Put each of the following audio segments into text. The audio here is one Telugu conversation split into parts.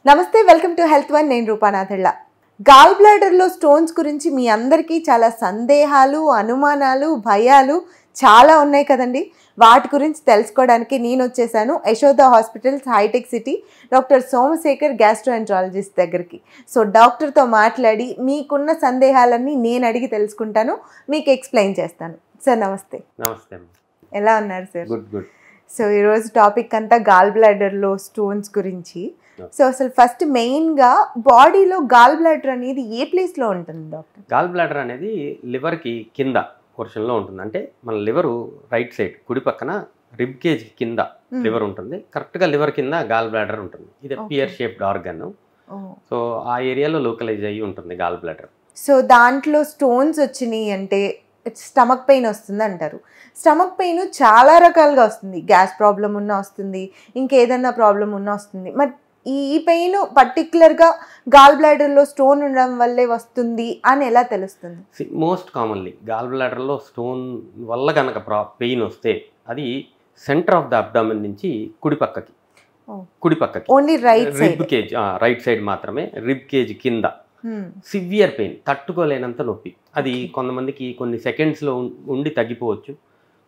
నమస్తే వెల్కమ్ టు హెల్త్ వన్ నేను రూపానాథళ్ళ గాల్ బ్లాడర్లో స్టోన్స్ గురించి మీ అందరికీ చాలా సందేహాలు అనుమానాలు భయాలు చాలా ఉన్నాయి కదండి. వాటి గురించి తెలుసుకోవడానికి నేను వచ్చేసాను Yashoda hospitals hitech city doctor Somasekhar gastroenterologist దగ్గరికి. సో డాక్టర్తో మాట్లాడి మీకున్న సందేహాలన్నీ నేను అడిగి తెలుసుకుంటాను, మీకు ఎక్స్ప్లెయిన్ చేస్తాను. సార్ నమస్తే. నమస్తే. ఎలా ఉన్నారు సార్? Good good. సో ఈరోజు టాపిక్ అంతా గాల్ బ్లాడర్లో స్టోన్స్ గురించి. సో అసలు ఫస్ట్ మెయిన్గా బాడీలో గాల్ బ్లాడర్ అనేది ఏ ప్లేస్లో ఉంటుంది డాక్టర్? గాల్ బ్లాడర్ అనేది లివర్కి కింద పోర్షన్లో ఉంటుంది. అంటే మన లివరు రైట్ సైడ్ కుడి పక్కన రిబ్ కేజ్ కింద లివర్ ఉంటుంది. కరెక్ట్గా లివర్ కింద గాల్ బ్లాడర్ ఉంటుంది. ఇది పియర్ షేప్డ్ ఆర్గన్. సో ఆ ఏరియాలో లోకలైజ్ అయ్యి ఉంటుంది గాల్ బ్లాడర్. సో దాంట్లో స్టోన్స్ వచ్చినాయి అంటే స్టమక్ పెయిన్ వస్తుంది అంటారు. స్టమక్ పెయిన్ చాలా రకాలుగా వస్తుంది. గ్యాస్ ప్రాబ్లం ఉన్నా వస్తుంది, ఇంకేదన్నా ప్రాబ్లం ఉన్నా వస్తుంది. మరి ఈ పెయిన్ పర్టికులర్గా గాల్ బ్లాడర్లో స్టోన్ ఉండడం వల్లే వస్తుంది అని ఎలా తెలుస్తుంది? మోస్ట్ కామన్లీ గాల్ బ్లాడర్లో స్టోన్ వల్ల కనుక పెయిన్ వస్తే అది సెంటర్ ఆఫ్ ద అబ్డామిన్ నుంచి కుడి పక్కకి only rib cage right side మాత్రమే, రిబ్ కేజ్ కింద సివియర్ పెయిన్, తట్టుకోలేనంత నొప్పి. అది కొంతమందికి కొన్ని సెకండ్స్లో ఉండి తగ్గిపోవచ్చు,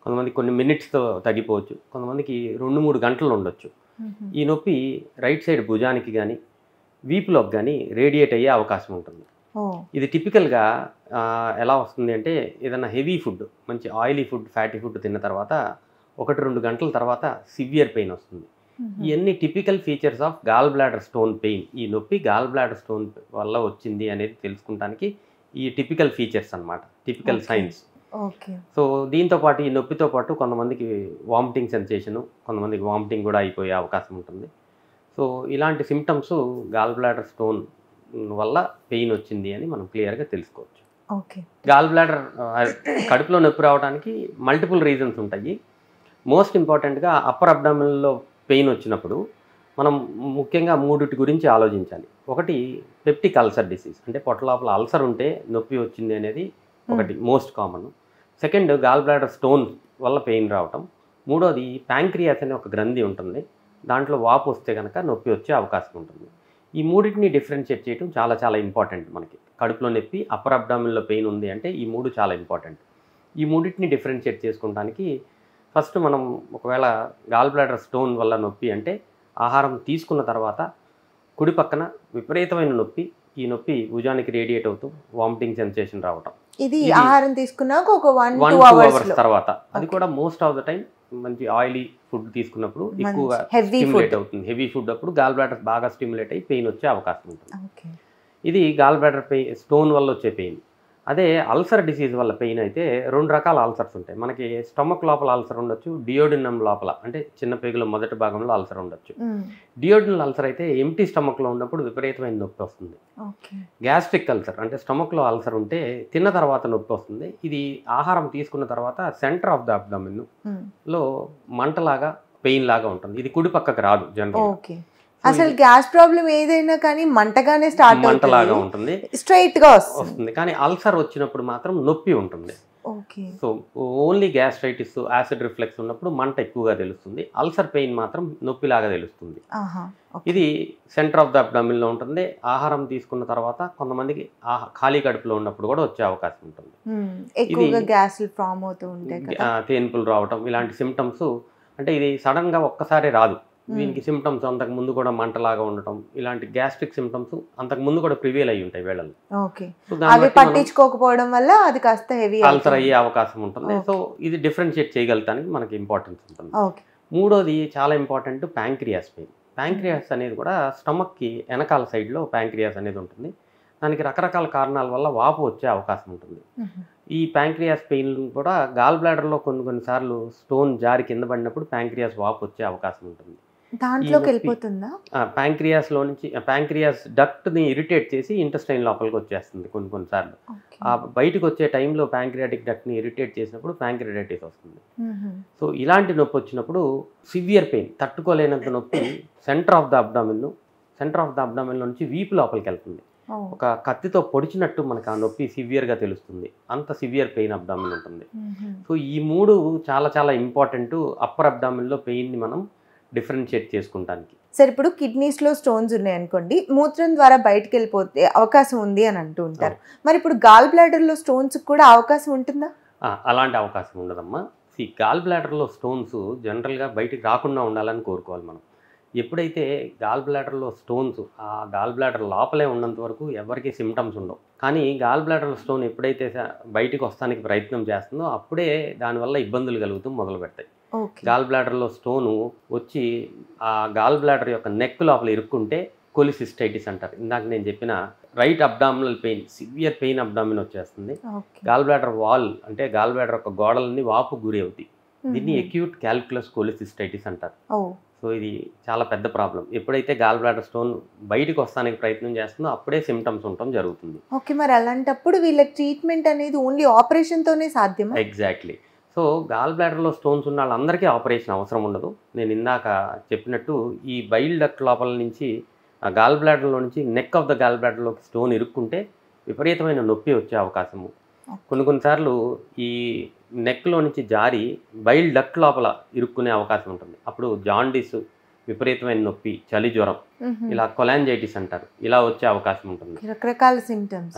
కొంతమందికి కొన్ని మినిట్స్తో తగ్గిపోవచ్చు, కొంతమందికి 2-3 గంటలు ఉండొచ్చు. ఈ నొప్పి రైట్ సైడ్ భుజానికి కానీ వీపులోకి కానీ రేడియేట్ అయ్యే అవకాశం ఉంటుంది. ఇది టిపికల్గా ఎలా వస్తుంది అంటే ఏదైనా హెవీ ఫుడ్, మంచి ఆయిలీ ఫుడ్, ఫ్యాటీ ఫుడ్ తిన్న తర్వాత 1-2 గంటల తర్వాత సివియర్ పెయిన్ వస్తుంది. ఇవన్నీ typical features of gall bladder stone pain. ఈ నొప్పి గాల్ బ్లాడర్ స్టోన్ వల్ల వచ్చింది అనేది తెలుసుకుంటానికి ఈ టిపికల్ ఫీచర్స్ అన్నమాట, టిపికల్ సైన్స్. సో దీంతో పాటు ఈ నొప్పితో పాటు కొంతమందికి వామిటింగ్ సెన్సేషను, కొంతమందికి వామిటింగ్ కూడా అయిపోయే అవకాశం ఉంటుంది. సో ఇలాంటి సిమ్టమ్స్ గాల్ బ్లాడర్ స్టోన్ వల్ల పెయిన్ వచ్చింది అని మనం క్లియర్గా తెలుసుకోవచ్చు. గాల్ బ్లాడర్ కడుపులో నొప్పి రావడానికి మల్టిపుల్ రీజన్స్ ఉంటాయి. మోస్ట్ ఇంపార్టెంట్గా అప్పర్ అబ్డామిన్లో పెయిన్ వచ్చినప్పుడు మనం ముఖ్యంగా 3 గురించి ఆలోచించాలి. ఒకటి పెప్టిక్ అల్సర్ డిసీజ్, అంటే పొట్ట లోపల అల్సర్ ఉంటే నొప్పి వచ్చింది అనేది ఒకటి most common. Second gall bladder stone వల్ల పెయిన్ రావటం. మూడోది ప్యాంక్రియాస్ అనే ఒక గ్రంథి ఉంటుంది, దాంట్లో వాపు వస్తే కనుక నొప్పి వచ్చే అవకాశం ఉంటుంది. ఈ మూడింటిని డిఫరెన్షియేట్ చేయడం చాలా చాలా ఇంపార్టెంట్. మనకి కడుపులో నొప్పి, అప్పర్ అబ్డామిన్లో పెయిన్ ఉంది అంటే ఈ 3 చాలా ఇంపార్టెంట్. ఈ మూడింటిని డిఫరెన్షియేట్ చేసుకోవడానికి ఫస్ట్ మనం ఒకవేళ గాల్ బ్లాడర్ స్టోన్ వల్ల నొప్పి అంటే ఆహారం తీసుకున్న తర్వాత కుడి పక్కన విపరీతమైన నొప్పి, ఈ నొప్పి భుజానికి రేడియేట్ అవుతూ వామిటింగ్ సెన్సేషన్ రావటం. ఇది ఆహారం తీసుకున్నాక ఒక 1-2 అవర్స్ తర్వాత, అది కూడా మోస్ట్ ఆఫ్ ద టైం మంచి ఆయిలీ ఫుడ్ తీసుకున్నప్పుడు ఎక్కువగా స్టిమ్యులేట్ అవుతుంది. హెవీ ఫుడ్ అప్పుడు గాల్ బ్లాడర్ బాగా స్టిమ్యులేట్ అయ్యి పెయిన్ వచ్చే అవకాశం ఉంటుంది. ఇది గాల్ బ్లాడర్ పెయిన్ స్టోన్ వల్ల వచ్చే పెయిన్. అదే అల్సర్ డిసీజ్ వల్ల పెయిన్ అయితే 2 రకాల అల్సర్స్ ఉంటాయి. మనకి స్టమక్ లోపల అల్సర్ ఉండొచ్చు, డియోడినం లోపల అంటే చిన్న పేగుల మొదటి భాగంలో అల్సర్ ఉండొచ్చు. డియోడినల్ అల్సర్ అయితే ఎంటీ స్టమక్లో ఉన్నప్పుడు విపరీతమైన నొప్పి వస్తుంది. గ్యాస్ట్రిక్ అల్సర్ అంటే స్టమక్లో అల్సర్ ఉంటే తిన్న తర్వాత నొప్పి వస్తుంది. ఇది ఆహారం తీసుకున్న తర్వాత సెంటర్ ఆఫ్ ద అబ్డామిన్ లో మంటలాగా పెయిన్ లాగా ఉంటుంది. ఇది కుడి పక్కకు రాదు జనరల్. అసలు గ్యాస్ ప్రాబ్లం ఏదైనా కానీ మంటగానే స్టార్ట్ మంటలాగా ఉంటుంది, స్ట్రైట్ గా వస్తుంది. కానీ అల్సర్ వచ్చినప్పుడు మాత్రం నొప్పి ఉంటుంది. So only gastritis, acid reflex ఉన్నప్పుడు మంట ఎక్కువగా తెలుస్తుంది. అల్సర్ పెయిన్ మాత్రం నొప్పిలాగా తెలుస్తుంది. ఇది సెంటర్ ఆఫ్ ద అబ్డామిన్ లో ఉంటుంది. ఆహారం తీసుకున్న తర్వాత కొంతమందికి ఖాళీ కడుపులో ఉన్నప్పుడు కూడా వచ్చే అవకాశం ఉంటుంది. ఎక్కువగా గ్యాస్ ఫామ్ అవుతూ ఉంటాయి, తేన్పులు రావటం, ఇలాంటి సిమ్టమ్స్. అంటే ఇది సడన్ గా ఒక్కసారి రాదు. దీనికి సిమ్టమ్స్ అంతకు ముందు కూడా మంటలాగా ఉండటం, ఇలాంటి గ్యాస్ట్రిక్ సిమ్టమ్స్ అంతకు ముందు కూడా ప్రివేల్ అయ్యి ఉంటాయి వేళల్లో. పట్టించుకోకపోవడం వల్ల అది కాస్త హెవీ అల్సర్ అయ్యే అవకాశం ఉంటుంది. సో ఇది డిఫరెన్షియేట్ చేయగలటానికి మనకి ఇంపార్టెన్స్ ఉంటుంది. మూడోది చాలా ఇంపార్టెంట్ ప్యాంక్రియాస్ పెయిన్. ప్యాంక్రియాస్ అనేది కూడా స్టమక్కి వెనకాల సైడ్లో ప్యాంక్రియాస్ అనేది ఉంటుంది. దానికి రకరకాల కారణాల వల్ల వాపు వచ్చే అవకాశం ఉంటుంది. ఈ ప్యాంక్రియాస్ పెయిన్ కూడా గాల్ బ్లాడర్లో కొన్నిసార్లు స్టోన్ జారి కింద పడినప్పుడు ప్యాంక్రియాస్ వాపు వచ్చే అవకాశం ఉంటుంది. దాంట్లోకి వెళ్ళిపోతుందా? ప్యాంక్రియాస్లో నుంచి ప్యాంక్రియాస్ డక్ట్ని ఇరిటేట్ చేసి ఇంటెస్టైన్ లోపలికి వచ్చేస్తుంది కొన్నిసార్లు. ఆ బయటకు వచ్చే టైంలో ప్యాంక్రియాటిక్ డక్ట్ని ఇరిటేట్ చేసినప్పుడు ప్యాంక్రియాటిస్ వస్తుంది. సో ఇలాంటి నొప్పి వచ్చినప్పుడు సివియర్ పెయిన్, తట్టుకోలేనంత నొప్పి సెంటర్ ఆఫ్ ద అబ్డామిన్ నుంచి వీపు లోపలికి వెళ్తుంది. ఒక కత్తితో పొడిచినట్టు మనకు ఆ నొప్పి సివియర్గా తెలుస్తుంది. అంత సివియర్ పెయిన్ అబ్డామిన్ ఉంటుంది. సో ఈ 3 చాలా చాలా ఇంపార్టెంట్. అప్పర్ అబ్డామిన్లో పెయిన్ని మనం డిఫరెన్షియేట్ చేసుకుంటానికి. సార్ ఇప్పుడు కిడ్నీస్లో స్టోన్స్ ఉన్నాయనుకోండి, మూత్రం ద్వారా బయటకు వెళ్ళిపోతే అవకాశం ఉంది అని అంటూ ఉంటారు. మరి ఇప్పుడు గాల్ బ్లాడర్లో స్టోన్స్ కూడా అవకాశం ఉంటుందా? అలాంటి అవకాశం ఉండదమ్మా. గాల్ బ్లాడర్లో స్టోన్స్ జనరల్గా బయటికి రాకుండా ఉండాలని కోరుకోవాలి మనం. ఎప్పుడైతే గాల్ బ్లాడర్లో స్టోన్స్ ఆ గాల్ బ్లాడర్ లోపలే ఉన్నంత వరకు ఎవరికి సిమ్టమ్స్ ఉండవు. కానీ గాల్ బ్లాడర్ స్టోన్ ఎప్పుడైతే బయటికి వస్తానికి ప్రయత్నం చేస్తుందో అప్పుడే దానివల్ల ఇబ్బందులు కలుగుతూ మొదలు పెడతాయి. గాల్ బ్లాడర్లో స్టోను వచ్చి ఆ గాల్ బ్లాడర్ యొక్క నెక్ లోపల ఇరుక్కుంటే కొలిసిస్టైటిస్ అంటారు. ఇందాక నేను చెప్పిన right abdominal pain, severe pain abdomen వచ్చేస్తుంది. గాల్ బ్లాడర్ వాల్ అంటే గాల్ బ్లాడర్ యొక్క గోడలన్నీ వాపు గురి అవుతాయి. దీన్ని అక్యూట్ క్యాల్కులస్ కొలిసిస్టైటిస్ అంటారు. సో ఇది చాలా పెద్ద ప్రాబ్లం. ఎప్పుడైతే గాల్ బ్లాడర్ స్టోన్ బయటకు వస్తానికి ప్రయత్నం చేస్తుందో అప్పుడే సిమ్టమ్స్ ఉండటం జరుగుతుంది. ఓకే, మరి అలాంటప్పుడు వీళ్ళకి ట్రీట్మెంట్ అనేది ఓన్లీ ఆపరేషన్తోనే సాధ్యమా? ఎగ్జాక్ట్లీ. సో గాల్ బ్లాడర్లో స్టోన్స్ ఉన్న వాళ్ళందరికీ ఆపరేషన్ అవసరం ఉండదు. నేను ఇందాక చెప్పినట్టు ఈ బైల్ డక్ట్ లోపల నుంచి ఆ గాల్ బ్లాడర్లో నుంచి నెక్ ఆఫ్ ద గాల్ బ్లాడర్లోకి స్టోన్ ఇరుక్కుంటే విపరీతమైన నొప్పి వచ్చే అవకాశము. కొన్నిసార్లు ఈ నెక్లో నుంచి జారి బైల్ డక్ట్ లోపల ఇరుక్కునే అవకాశం ఉంటుంది. అప్పుడు జాండీస్, విపరీతమైన నొప్పి, చలి జ్వరం, ఇలా కొలాంజైటిస్ అంటారు, ఇలా వచ్చే అవకాశం ఉంటుంది. రకరకాల సింప్టమ్స్.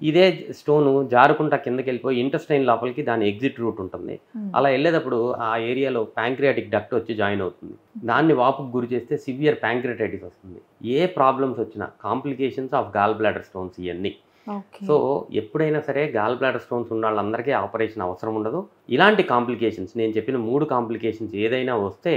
ఇదే స్టోను జారుకుంటా కిందకి వెళ్ళిపోయి ఇంటెస్టైన్ లోపలికి దాని ఎగ్జిట్ రూట్ ఉంటుంది. అలా వెళ్ళేటప్పుడు ఆ ఏరియాలో ప్యాంక్రియాటిక్ డక్ట్ వచ్చి జాయిన్ అవుతుంది. దాన్ని వాపుకు గురి చేస్తే సివియర్ ప్యాంక్రియాటైటిస్ వస్తుంది. ఏ ప్రాబ్లమ్స్ వచ్చినా complications of gall bladder stones ఇవన్నీ. సో ఎప్పుడైనా సరే గాల్ బ్లాడర్ స్టోన్స్ ఉన్న వాళ్ళందరికీ ఆపరేషన్ అవసరం ఉండదు. ఇలాంటి కాంప్లికేషన్స్, నేను చెప్పిన 3 కాంప్లికేషన్స్ ఏదైనా వస్తే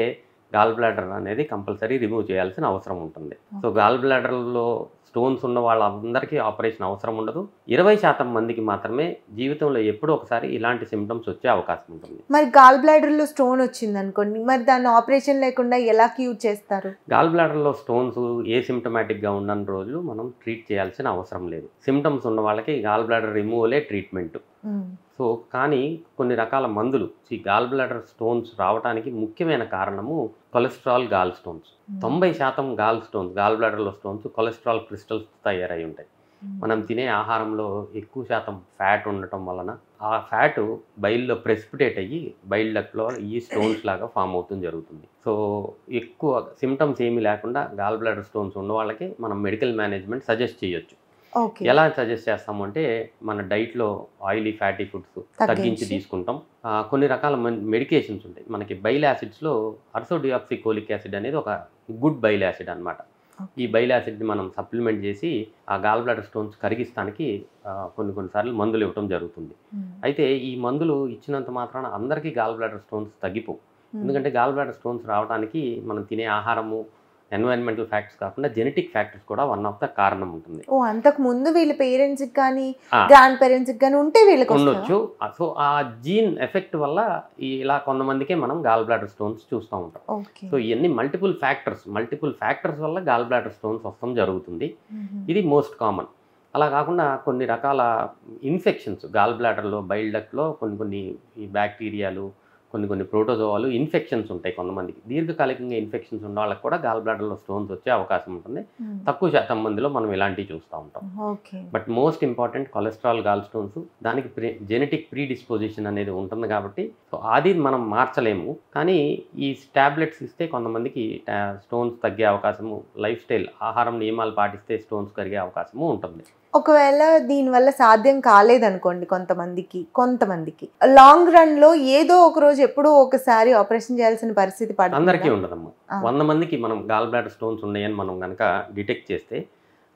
గాల్ బ్లాడర్ అనేది కంపల్సరీ రిమూవ్ చేయాల్సిన అవసరం ఉంటుంది. సో గాల్ బ్లాడర్లో స్టోన్స్ ఉన్న వాళ్ళందరికీ ఆపరేషన్ అవసరం ఉండదు. 20% మందికి మాత్రమే జీవితంలో ఎప్పుడో ఒకసారి ఇలాంటి సిమ్టమ్స్ వచ్చే అవకాశం ఉంటుంది. మరి గాల్ బ్లాడర్లో స్టోన్ వచ్చింది అనుకోండి, మరి దాన్ని ఆపరేషన్ లేకుండా ఎలా క్యూర్ చేస్తారు? గాల్ బ్లాడర్లో స్టోన్స్ ఏ సిమ్టమాటిక్గా ఉన్న రోజులు మనం ట్రీట్ చేయాల్సిన అవసరం లేదు. సిమ్టమ్స్ ఉన్న వాళ్ళకి గాల్ బ్లాడర్ రిమూవలే ట్రీట్మెంట్. సో కానీ కొన్ని రకాల మందులు ఈ గాల్ బ్లాడర్ స్టోన్స్ రావడానికి ముఖ్యమైన కారణము కొలెస్ట్రాల్ గాల్ స్టోన్స్. 90% గాల్ బ్లాడర్లో స్టోన్స్ కొలెస్ట్రాల్ క్రిస్టల్స్ తయారై ఉంటాయి. మనం తినే ఆహారంలో ఎక్కువ శాతం ఫ్యాట్ ఉండటం వలన ఆ ఫ్యాట్ బైల్లో ప్రెసిపిటేట్ అయ్యి బైల్ డక్ట్లో ఈ స్టోన్స్ లాగా ఫామ్ అవుతుంది జరుగుతుంది. సో ఎక్కువ సిమ్టమ్స్ ఏమీ లేకుండా గాల్ బ్లాడర్ స్టోన్స్ ఉన్న వాళ్ళకి మనం మెడికల్ మేనేజ్మెంట్ సజెస్ట్ చేయొచ్చు. ఎలా సజెస్ట్ చేస్తాము అంటే మన డైట్లో ఆయిలీ ఫ్యాటీ ఫుడ్స్ తగ్గించి తీసుకుంటాం. కొన్ని రకాల మెడికేషన్స్ ఉంటాయి మనకి. బైల్ యాసిడ్స్లో అర్సోడియాక్సికోలిక్ యాసిడ్ అనేది ఒక గుడ్ బైల్ యాసిడ్ అనమాట. ఈ బైల్ యాసిడ్ని మనం సప్లిమెంట్ చేసి ఆ గాల్ బ్లాడర్ స్టోన్స్ కరిగిస్తానికి కొన్నిసార్లు మందులు ఇవ్వడం జరుగుతుంది. అయితే ఈ మందులు ఇచ్చినంత మాత్రాన అందరికీ గాల్ బ్లాడర్ స్టోన్స్ తగ్గిపోవు. ఎందుకంటే గాల్ బ్లాడర్ స్టోన్స్ రావడానికి మనం తినే ఆహారము, ఎన్వైరన్మెంటల్ ఫ్యాక్టర్స్ కాకుండా జెనెటిక్ ఫ్యాక్టర్స్ కూడా వన్ ఆఫ్ ద కారణం ఉంటుంది. అంతకు ముందు వీళ్ళ పేరెంట్స్కి కానీ గ్రాండ్ పేరెంట్స్కి కానీ ఉంటే వీళ్ళకి ఉండొచ్చు. సో ఆ జీన్ ఎఫెక్ట్ వల్ల ఇలా కొంతమందికే మనం గాల్ బ్లాడర్ స్టోన్స్ చూస్తూ ఉంటాం. సో ఇవన్నీ మల్టిపుల్ ఫ్యాక్టర్స్ వల్ల గాల్ బ్లాడర్ స్టోన్స్ వస్తాం జరుగుతుంది. ఇది మోస్ట్ కామన్. అలా కాకుండా కొన్ని రకాల ఇన్ఫెక్షన్స్ గాల్ బ్లాడర్లో, బైల్ డక్ట్లో కొన్ని ఈ బ్యాక్టీరియాలు, కొన్ని ప్రోటోజోవాలు ఇన్ఫెక్షన్స్ ఉంటాయి. కొంతమందికి దీర్ఘకాలికంగా ఇన్ఫెక్షన్స్ ఉన్న వాళ్ళకి కూడా గాల్ బ్లాడర్లో స్టోన్స్ వచ్చే అవకాశం ఉంటుంది. తక్కువ శాతం మందిలో మనం ఇలాంటివి చూస్తూ ఉంటాం. But most important cholesterol gall stones, దానికి జెనెటిక్ ప్రీ డిస్పోజిషన్ అనేది ఉంటుంది కాబట్టి సో అది మనం మార్చలేము. కానీ ఈ టాబ్లెట్స్ ఇస్తే కొంతమందికి స్టోన్స్ తగ్గే అవకాశము, లైఫ్ స్టైల్ ఆహారం నియమాలు పాటిస్తే స్టోన్స్ కరిగే అవకాశము ఉంటుంది. ఒకవేళ దీనివల్ల సాధ్యం కాలేదనుకోండి కొంతమందికి లాంగ్ రన్ లో ఏదో ఒక రోజు ఎప్పుడో ఒకసారి ఆపరేషన్ చేయాల్సిన పరిస్థితి పడుతుంది. అందరికీ ఉండదమ్మా. 100 మందికి మనం గాల్ బ్లాడర్ స్టోన్స్ ఉన్నాయని మనం కనుక డిటెక్ట్ చేస్తే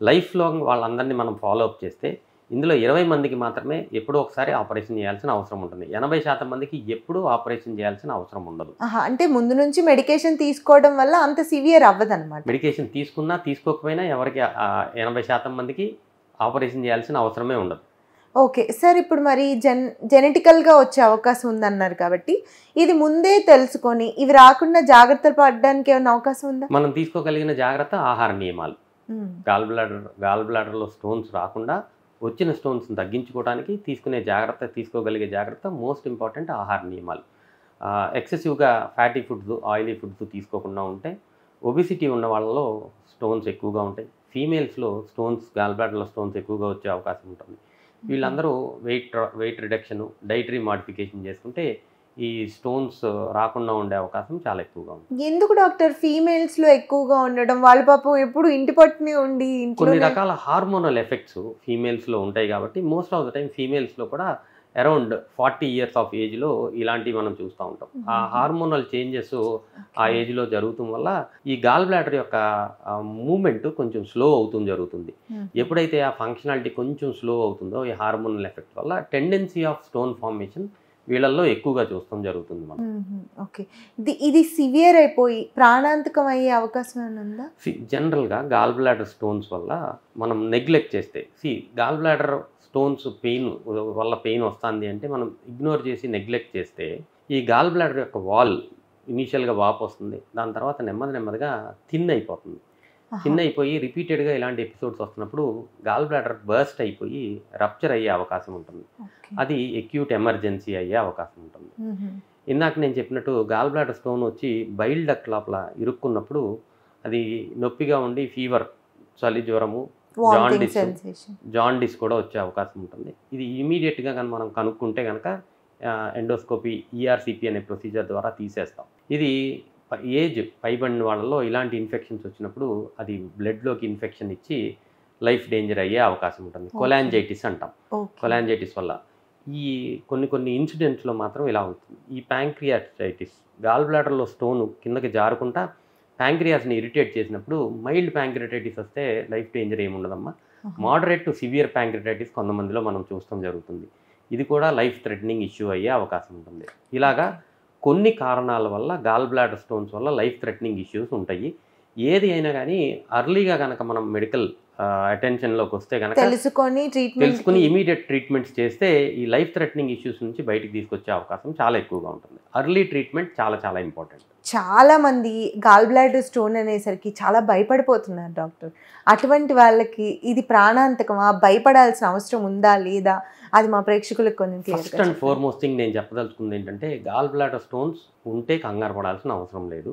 లైఫ్ లాంగ్ వాళ్ళందరినీ మనం ఫాలో అప్ చేస్తే ఇందులో 20 మందికి మాత్రమే ఎప్పుడో ఒకసారి ఆపరేషన్ చేయాల్సిన అవసరం ఉంటుంది. 80% మందికి ఎప్పుడూ ఆపరేషన్ చేయాల్సిన అవసరం ఉండదు. అంటే ముందు నుంచి మెడికేషన్ తీసుకోవడం వల్ల అంత సివియర్ అవ్వదన్నమాట. మెడికేషన్ తీసుకున్నా తీసుకోకపోయినా ఎవరికి 80% మందికి ఆపరేషన్ చేయాల్సిన అవసరమే ఉండదు. ఓకే సార్, ఇప్పుడు మరి జెనెటికల్గా వచ్చే అవకాశం ఉందన్నారు కాబట్టి ఇది ముందే తెలుసుకొని ఇవి రాకుండా జాగ్రత్తలు పడడానికి ఏమైనా అవకాశం ఉందా? మనం తీసుకోగలిగిన జాగ్రత్త ఆహార నియమాలు. గాల్ బ్లాడర్లో స్టోన్స్ రాకుండా వచ్చిన స్టోన్స్ తగ్గించుకోవడానికి తీసుకోగలిగే జాగ్రత్త మోస్ట్ ఇంపార్టెంట్ ఆహార నియమాలు. ఎక్సెసివ్గా ఫ్యాటీ ఫుడ్స్, ఆయిలీ ఫుడ్స్ తీసుకోకుండా ఉంటే ఒబిసిటీ ఉన్న వాళ్ళలో స్టోన్స్ ఎక్కువగా ఉంటాయి. ఫీమేల్స్లో గాల్ బ్లాడర్లో స్టోన్స్ ఎక్కువగా వచ్చే అవకాశం ఉంటుంది. వీళ్ళందరూ వెయిట్ రిడక్షన్, డైటరీ మాడిఫికేషన్ చేసుకుంటే ఈ స్టోన్స్ రాకుండా ఉండే అవకాశం చాలా ఎక్కువగా ఉంది. ఎందుకు డాక్టర్ ఫీమేల్స్ లో ఎక్కువగా ఉండడం? వాళ్ళ పాపం ఎప్పుడు ఇంటి పట్టునే ఉండి కొన్ని రకాల హార్మోనల్ ఎఫెక్ట్స్ ఫీమేల్స్లో ఉంటాయి కాబట్టి మోస్ట్ ఆఫ్ ద టైం ఫీమేల్స్లో కూడా అరౌండ్ 40 years ఆఫ్ ఏజ్లో ఇలాంటివి మనం చూస్తూ ఉంటాం. ఆ హార్మోనల్ చేంజెస్ ఆ ఏజ్లో జరుగుతాం వల్ల ఈ గాల్ బ్లాడర్ యొక్క మూమెంట్ కొంచెం స్లో అవుతుంది జరుగుతుంది. ఎప్పుడైతే ఆ ఫంక్షనాలిటీ కొంచెం స్లో అవుతుందో ఈ హార్మోనల్ ఎఫెక్ట్ వల్ల టెండెన్సీ ఆఫ్ స్టోన్ ఫార్మేషన్ వీళ్ళల్లో ఎక్కువగా చూస్తాం జరుగుతుంది మనం. ఓకే, ఇది సివియర్ అయిపోయి ప్రాణాంతకం అయ్యే అవకాశం ఉందా? జనరల్గా గాల్ బ్లాడర్ స్టోన్స్ వల్ల మనం నెగ్లెక్ట్ చేస్తే గాల్ బ్లాడర్ స్టోన్స్ వల్ల పెయిన్ వస్తుంది అంటే మనం ఇగ్నోర్ చేసి నెగ్లెక్ట్ చేస్తే ఈ గాల్ బ్లాడర్ యొక్క వాల్ ఇనీషియల్గా వాపు వస్తుంది, దాని తర్వాత నెమ్మదిగా థిన్ అయిపోతుంది. థిన్ అయిపోయి రిపీటెడ్గా ఇలాంటి ఎపిసోడ్స్ వస్తున్నప్పుడు గాల్ బ్లాడర్ బర్స్ట్ అయిపోయి రప్చర్ అయ్యే అవకాశం ఉంటుంది. అది అక్యూట్ ఎమర్జెన్సీ అయ్యే అవకాశం ఉంటుంది. ఇందాక నేను చెప్పినట్టు గాల్ బ్లాడర్ స్టోన్ వచ్చి బైల్ డక్ట్ లోపల ఇరుక్కున్నప్పుడు అది నొప్పిగా ఉండి ఫీవర్, చలి జ్వరము, జాండిస్ కూడా వచ్చే అవకాశం ఉంటుంది. ఇది ఇమీడియట్గా కానీ మనం కనుక్కుంటే కనుక ఎండోస్కోపీ ఈఆర్సిపి అనే ప్రొసీజర్ ద్వారా తీసేస్తాం. ఇది ఏజ్ పైబడిన వాళ్ళలో ఇలాంటి ఇన్ఫెక్షన్స్ వచ్చినప్పుడు అది బ్లడ్లోకి ఇన్ఫెక్షన్ ఇచ్చి లైఫ్ డేంజర్ అయ్యే అవకాశం ఉంటుంది. కొలాంజైటిస్ అంటాం. కొలాంజైటిస్ వల్ల ఈ కొన్ని ఇన్సిడెంట్స్లో మాత్రం ఇలా అవుతుంది. ఈ ప్యాంక్రియాటైటిస్ గాల్ బ్లాడర్లో స్టోన్ కిందకి జారుకుంటా ప్యాంక్రియాస్ని ఇరిటేట్ చేసినప్పుడు మైల్డ్ ప్యాంక్రియాటైటిస్ వస్తే లైఫ్ డేంజర్ ఏముండదమ్మా. మోడరేట్ టు సివియర్ ప్యాంక్రియాటైటిస్ కొంతమందిలో మనం చూస్తాం జరుగుతుంది. ఇది కూడా లైఫ్ థ్రెటనింగ్ ఇష్యూ అయ్యే అవకాశం ఉంటుంది. ఇలాగా కొన్ని కారణాల వల్ల గాల్ బ్లాడర్ స్టోన్స్ వల్ల లైఫ్ థ్రెటనింగ్ ఇష్యూస్ ఉంటాయి. ఏది అయినా కానీ అర్లీగా కనుక మనం మెడికల్ అటెన్షన్లోకి వస్తే కనుక తెలుసుకుని ఇమీడియట్ ట్రీట్మెంట్స్ చేస్తే ఈ లైఫ్ థ్రెటనింగ్ ఇష్యూస్ నుంచి బయటికి తీసుకొచ్చే అవకాశం చాలా ఎక్కువగా ఉంటుంది. అర్లీ ట్రీట్మెంట్ చాలా ఇంపార్టెంట్. చాలా మంది గాల్ బ్లాడర్ స్టోన్ అనేసరికి చాలా భయపడిపోతున్నారు డాక్టర్. అటువంటి వాళ్ళకి ఇది ప్రాణాంతకమా, భయపడాల్సిన అవసరం ఉందా లేదా, అది మా ప్రేక్షకులకు కొంచెం ఫస్ట్ అండ్ ఫార్మోస్ట్ థింగ్ నేను చెప్పదలుచుకుంది ఏంటంటే గాల్ బ్లాడర్ స్టోన్స్ ఉంటే కంగారు పడాల్సిన అవసరం లేదు.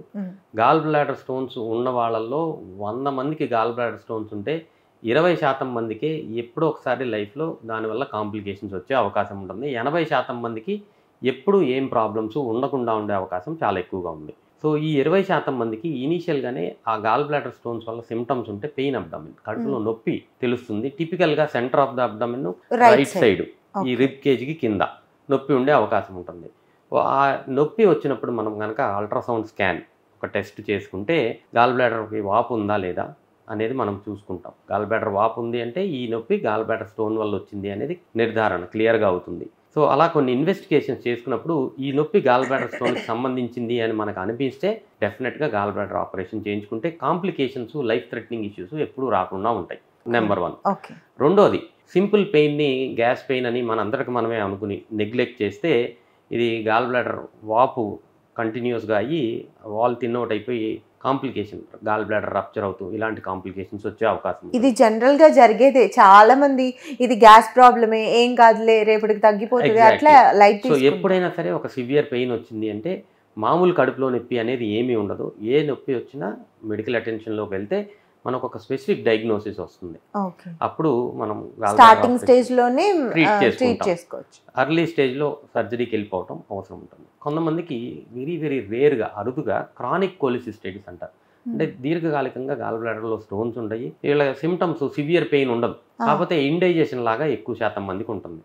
గాల్ బ్లాడర్ స్టోన్స్ ఉన్న వాళ్ళల్లో 100 మందికి గాల్ బ్లాడర్ స్టోన్స్ ఉంటే 20% మందికి ఎప్పుడో ఒకసారి లైఫ్లో దానివల్ల కాంప్లికేషన్స్ వచ్చే అవకాశం ఉంటుంది. 80% మందికి ఎప్పుడు ఏం ప్రాబ్లమ్స్ ఉండకుండా ఉండే అవకాశం చాలా ఎక్కువగా ఉంది. సో ఈ 20% మందికి ఇనీషియల్గానే ఆ గాల్ బ్లాడర్ స్టోన్స్ వల్ల సిమ్టమ్స్ ఉంటే పెయిన్ అబ్డామిన్, కడుపులో నొప్పి తెలుస్తుంది. టిపికల్గా centre of the abdomen right side ఈ రిబ్ కేజ్కి కింద నొప్పి ఉండే అవకాశం ఉంటుంది. ఆ నొప్పి వచ్చినప్పుడు మనం కనుక అల్ట్రాసౌండ్ స్కాన్ ఒక టెస్ట్ చేసుకుంటే గాల్ బ్లాడర్కి వాపు ఉందా లేదా అనేది మనం చూసుకుంటాం. గాల్ బ్లాడర్ వాపు ఉంది అంటే ఈ నొప్పి గాల్ బ్లాడర్ స్టోన్ వల్ల వచ్చింది అనేది నిర్ధారణ క్లియర్గా అవుతుంది. సో అలా కొన్ని ఇన్వెస్టిగేషన్స్ చేసుకున్నప్పుడు ఈ నొప్పి గాల్ బ్లాడర్ స్టోన్కి సంబంధించింది అని మనకు అనిపిస్తే డెఫినెట్గా గాల్ బ్లాడర్ ఆపరేషన్ చేయించుకుంటే కాంప్లికేషన్స్, లైఫ్ థ్రెటనింగ్ ఇష్యూస్ ఎప్పుడూ రాకుండా ఉంటాయి. నెంబర్ 1. రెండోది సింపుల్ పెయిన్ని గ్యాస్ పెయిన్ అని మనందరికి మనమే అనుకుని నెగ్లెక్ట్ చేస్తే ఇది గాల్ బ్లాడర్ వాపు కంటిన్యూస్గా అయ్యి వాల్ తిన్నౌట్ అయిపోయి కాంప్లికేషన్ గాల్ బ్లాడర్ రప్చర్ అవుతూ ఇలాంటి కాంప్లికేషన్స్ వచ్చే అవకాశం. ఇది జనరల్గా జరిగేదే. చాలా మంది ఇది గ్యాస్ ప్రాబ్లమే, ఏం కాదులే రేపటికి తగ్గిపోతుంది అట్లా లైట్. సో ఎప్పుడైనా సరే ఒక సివియర్ పెయిన్ వచ్చింది అంటే మామూలు కడుపులో నొప్పి అనేది ఏమీ ఉండదు. ఏ నొప్పి వచ్చినా మెడికల్ అటెన్షన్లోకి వెళ్తే మనకు ఒక స్పెసిఫిక్ డయాగ్నోసిస్ వస్తుంది. అప్పుడు మనం స్టార్టింగ్ స్టేజ్లోనే ట్రీట్ చేసుకోవచ్చు. అర్లీ స్టేజ్లో సర్జరీకి వెళ్ళిపోవటం అవసరం ఉంటుంది. కొంతమందికి వెరీ రేర్గా అరుదుగా క్రానిక్ కోలిసిస్టైటిస్ అంటారు. అంటే దీర్ఘకాలికంగా గాల్ బ్లాడర్లో స్టోన్స్ ఉంటాయి. వీళ్ళ సిమ్టమ్స్ సివియర్ పెయిన్ ఉండదు, కాకపోతే ఇండైజేషన్ లాగా ఎక్కువ శాతం మందికి ఉంటుంది.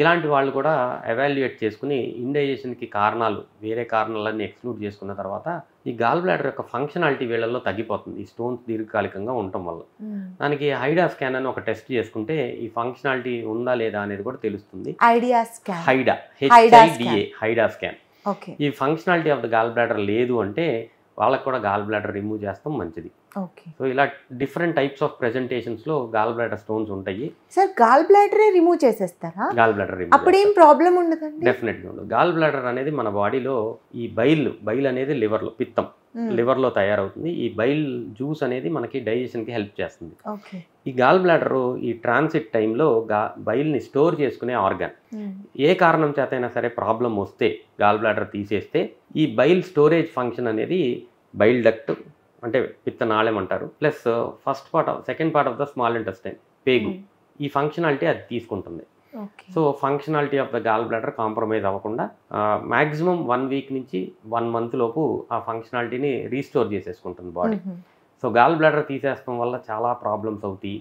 ఇలాంటి వాళ్ళు కూడా ఎవాల్యుయేట్ చేసుకుని ఇండైజేషన్కి కారణాలు, వేరే కారణాలన్నీ ఎక్స్క్లూడ్ చేసుకున్న తర్వాత ఈ గాల్ బ్లాడర్ యొక్క ఫంక్షనాలిటీ వీళ్ళల్లో తగ్గిపోతుంది ఈ స్టోన్స్ దీర్ఘకాలికంగా ఉండటం వల్ల. దానికి హైడా స్కాన్ అని ఒక టెస్ట్ చేసుకుంటే ఈ ఫంక్షనాలిటీ ఉందా లేదా అనేది కూడా తెలుస్తుంది. HIDA HIDA scan. ఈ functionality of the gall bladder లేదు అంటే వాళ్ళకి కూడా గాల్ బ్లాడర్ రిమూవ్ చేస్తాం మంచిది. సో ఇలా డిఫరెంట్ టైప్స్ ఆఫ్ ప్రెజెంటేషన్స్ లో గాల్ బ్లాడర్ స్టోన్స్ ఉంటాయి. సార్ గాల్ బ్లాడర్ రిమూవ్ చేసేస్తారా? గాల్ బ్లాడర్ రిమూవ్ అప్పుడు ఏం ప్రాబ్లం ఉండదండి? డెఫినెట్గా ఉండదు. గాల్ బ్లాడర్ అనేది మన బాడీలో ఈ బైల్ అనేది లివర్లో, పిత్తం లివర్లో తయారవుతుంది. ఈ బైల్ జ్యూస్ అనేది మనకి డైజెషన్కి హెల్ప్ చేస్తుంది. ఈ గాల్ బ్లాడర్ ఈ ట్రాన్సిట్ టైంలో బైల్ని స్టోర్ చేసుకునే ఆర్గాన్. ఏ కారణం చేతైనా సరే ప్రాబ్లం వస్తే గాల్ బ్లాడర్ తీసేస్తే ఈ బైల్ స్టోరేజ్ ఫంక్షన్ అనేది బైల్ డక్ట్ అంటే పిత్తనాళం అంటారు, plus second part of the small intestine పేగు, ఈ ఫంక్షనాలిటీ అది తీసుకుంటుంది. So functionality of the gall bladder compromise అవ్వకుండా మ్యాక్సిమం 1 వీక్ నుంచి 1 మంత్ లోపు ఆ ఫంక్షనాలిటీని రీస్టోర్ చేసేసుకుంటుంది బాడీ. సో గాల్ బ్లాడర్ తీసేయడం వల్ల చాలా ప్రాబ్లమ్స్ అవుతాయి,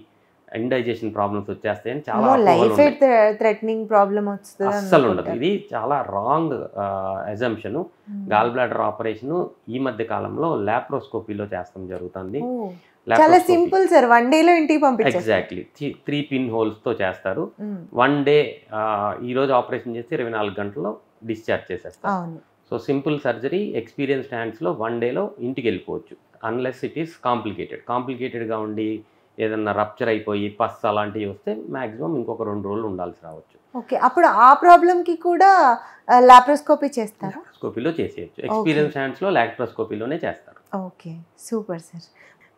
ఇండైజెషన్ ప్రాబ్లమ్స్ వచ్చేస్తాయని చాలా థ్రెటనింగ్ ప్రాబ్లం వస్తుంది. అస్సలు ఉండదు. ఇది చాలా wrong assumption. Gall bladder operation ఈ మధ్య కాలంలో లాప్రోస్కోపీలో చేస్తాం జరుగుతుంది. చాలా సింపుల్ సార్, 1 డేలో ఇంటికి పంపించారు. ఎగ్జాక్ట్లీ 3 పిన్ హోల్స్ తో చేస్తారు. 1 డే ఈ రోజు ఆపరేషన్ చేసి 24 గంటల్లో డిశ్చార్జ్ చేసేస్తారు. సో సింపుల్ సర్జరీ, ఎక్స్పీరియన్స్డ్ హ్యాండ్స్లో 1 డేలో ఇంటికి వెళ్ళిపోవచ్చు. అన్లెస్ ఇట్ ఈస్ కాంప్లికేటెడ్గా ఉండి ఏదన్నా రప్చర్ అయిపోయి పస్ అలాంటివి వస్తే మ్యాక్సిమం ఇంకొక 2 రోజులు ఉండాల్సి రావచ్చు. ఓకే, అప్పుడు ఆ ప్రాబ్లంకి కూడా లాప్రోస్కోపీ చేస్తారు? లాప్రోస్కోపీలో చేసేయచ్చు. ఎక్స్పీరియన్స్ హ్యాండ్స్లో లాప్రోస్కోపీలోనే చేస్తారు. Okay, super sir.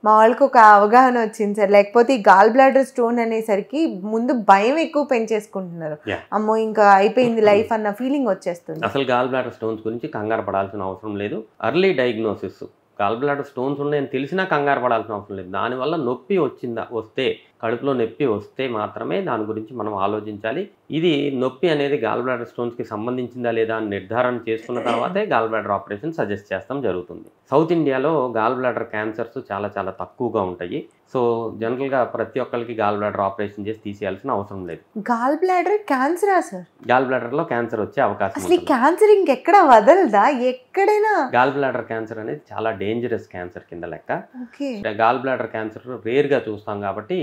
మా వాళ్ళకి ఒక అవగాహన వచ్చింది సార్. లేకపోతే ఈ గాల్ బ్లాడర్ స్టోన్ అనేసరికి ముందు భయం ఎక్కువ పెంచేసుకుంటున్నారు. అమ్మో ఇంకా అయిపోయింది లైఫ్ అన్న ఫీలింగ్ వచ్చేస్తుంది. అసలు గాల్ బ్లాడర్ స్టోన్స్ గురించి కంగారు పడాల్సిన అవసరం లేదు. Early diagnosis, gall bladder stones ఉన్నాయని తెలిసినా కంగారు పడాల్సిన అవసరం లేదు. దానివల్ల నొప్పి వస్తే కడుపులో నొప్పి వస్తే మాత్రమే దాని గురించి మనం ఆలోచించాలి. ఇది నొప్పి అనేది గాల్ బ్లాడర్ స్టోన్స్కి సంబంధించిందా లేదా అని నిర్ధారణ చేసుకున్న తర్వాతే గాల్ బ్లాడర్ ఆపరేషన్ సజెస్ట్ చేస్తాం జరుగుతుంది. సౌత్ ఇండియాలో గాల్ బ్లాడర్ క్యాన్సర్స్ చాలా చాలా తక్కువగా ఉంటాయి. సో జనరల్గా ప్రతి ఒక్కరికి గాల్ బ్లాడర్ ఆపరేషన్ చేసి తీసేయాల్సిన అవసరం లేదు. గాల్ బ్లాడర్ క్యాన్సరా సార్? గాల్ బ్లాడర్లో క్యాన్సర్ వచ్చే అవకాశం అసలు క్యాన్సర్ ఇంకెక్కడ వదలదా? ఎక్కడైనా గాల్ బ్లాడర్ క్యాన్సర్ అనేది చాలా డేంజరస్ క్యాన్సర్ కింద లెక్క. గాల్ బ్లాడర్ క్యాన్సర్ రేర్గా చూస్తాం కాబట్టి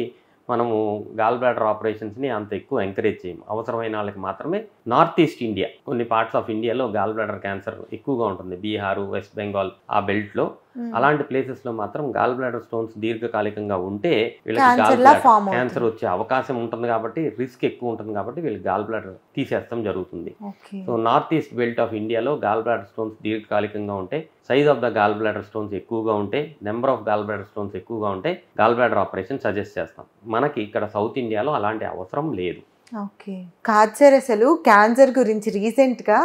మనము గాల్ బ్లాడర్ ఆపరేషన్స్ని అంత ఎక్కువ ఎంకరేజ్ చేయము. అవసరమైన వాళ్ళకి మాత్రమే. నార్త్ ఈస్ట్ ఇండియా, కొన్ని పార్ట్స్ ఆఫ్ ఇండియాలో గాల్ బ్లాడర్ క్యాన్సర్ ఎక్కువగా ఉంటుంది. బీహారు, వెస్ట్ బెంగాల్ ఆ బెల్ట్లో అలాంటి ప్లేసెస్లో మాత్రం గాల్ బ్లాడర్ స్టోన్స్ దీర్ఘకాలికంగా ఉంటే వీళ్ళకి గాల్ బ్లాడర్ క్యాన్సర్ వచ్చే అవకాశం ఉంటుంది కాబట్టి, రిస్క్ ఎక్కువ ఉంటుంది కాబట్టి వీళ్ళకి గాల్ బ్లాడర్ తీసేస్తాం జరుగుతుంది. So north east belt of ఇండియాలో గాల్ బ్లాడర్ స్టోన్స్ దీర్ఘకాలికంగా ఉంటే, size of the gall bladder stones ఎక్కువగా ఉంటే, number of gall bladder stones ఎక్కువగా ఉంటే గాల్ బ్లాడర్ ఆపరేషన్ సజెస్ట్ చేస్తాం. మనకి ఇక్కడ సౌత్ ఇండియాలో అలాంటి అవసరం లేదు. ఓకే, కాదు సార్. అసలు క్యాన్సర్ గురించి రీసెంట్గా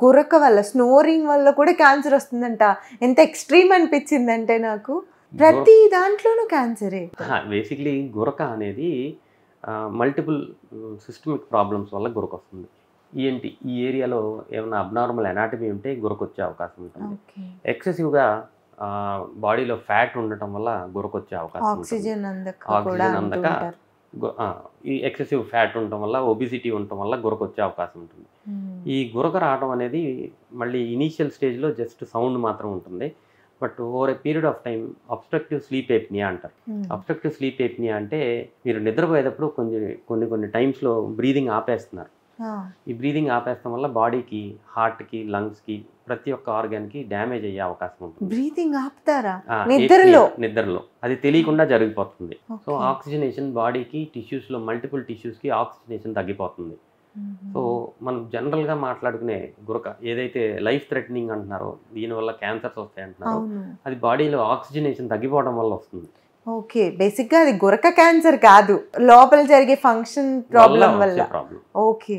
గురక వల్ల, స్నోరింగ్ వల్ల కూడా క్యాన్సర్ వస్తుందంట. ఎంత ఎక్స్ట్రీమ్ అనిపించిందంటే నాకు. ప్రతి దాంట్లోనూ క్యాన్సరే. బేసిక్లీ గురక అనేది మల్టిపుల్ సిస్టమిక్ ప్రాబ్లమ్స్ వల్ల గురక వస్తుంది. ఏంటి ఈ ఏరియాలో ఏమైనా అబ్నార్మల్ ఎనాటమీ ఉంటే గురక వచ్చే అవకాశం ఉంటుంది. ఎక్సెసివ్గా బాడీలో ఫ్యాట్ ఉండటం వల్ల గురక వచ్చే అవకాశం ఉంటుంది. ఆక్సిజన్ అందక ఈ ఎక్సెసివ్ ఫ్యాట్ ఉండటం వల్ల, ఒబిసిటీ ఉండటం వల్ల గురక వచ్చే అవకాశం ఉంటుంది. ఈ గురక రావడం అనేది మళ్ళీ ఇనీషియల్ స్టేజ్లో జస్ట్ సౌండ్ మాత్రం ఉంటుంది. But over a period of time obstructive sleep apnoea అంటారు. అబ్స్ట్రక్టివ్ స్లీప్ ఎప్నియా అంటే మీరు నిద్రపోయేటప్పుడు కొన్ని టైమ్స్లో బ్రీదింగ్ ఆపేస్తున్నారు. ఈ బ్రీదింగ్ ఆపేస్తాం వల్ల బాడీకి, హార్ట్కి, లంగ్స్కి, ప్రతి ఒక్క ఆర్గాన్కి డ్యామేజ్ అయ్యే అవకాశం ఉంటుంది. బ్రీతింగ్ ఆపుతారా? నిద్రలో అది తెలియకుండా జరిగిపోతుంది. సో ఆక్సిజనేషన్ బాడీకి, టిష్యూస్లో మల్టిపుల్ టిష్యూస్కి ఆక్సిజనేషన్ తగ్గిపోతుంది. సో మనం జనరల్గా మాట్లాడుకునే గురక ఏదైతే లైఫ్ థ్రెటనింగ్ అంటున్నారో, దీనివల్ల క్యాన్సర్స్ వస్తాయి అంటున్నారో, అది బాడీలో ఆక్సిజనేషన్ తగ్గిపోవడం వల్ల వస్తుంది. ఓకే, బేసిక్గా అది గురక క్యాన్సర్ కాదు, లోపల జరిగే ఫంక్షన్ ప్రాబ్లం వల్ల. ఓకే.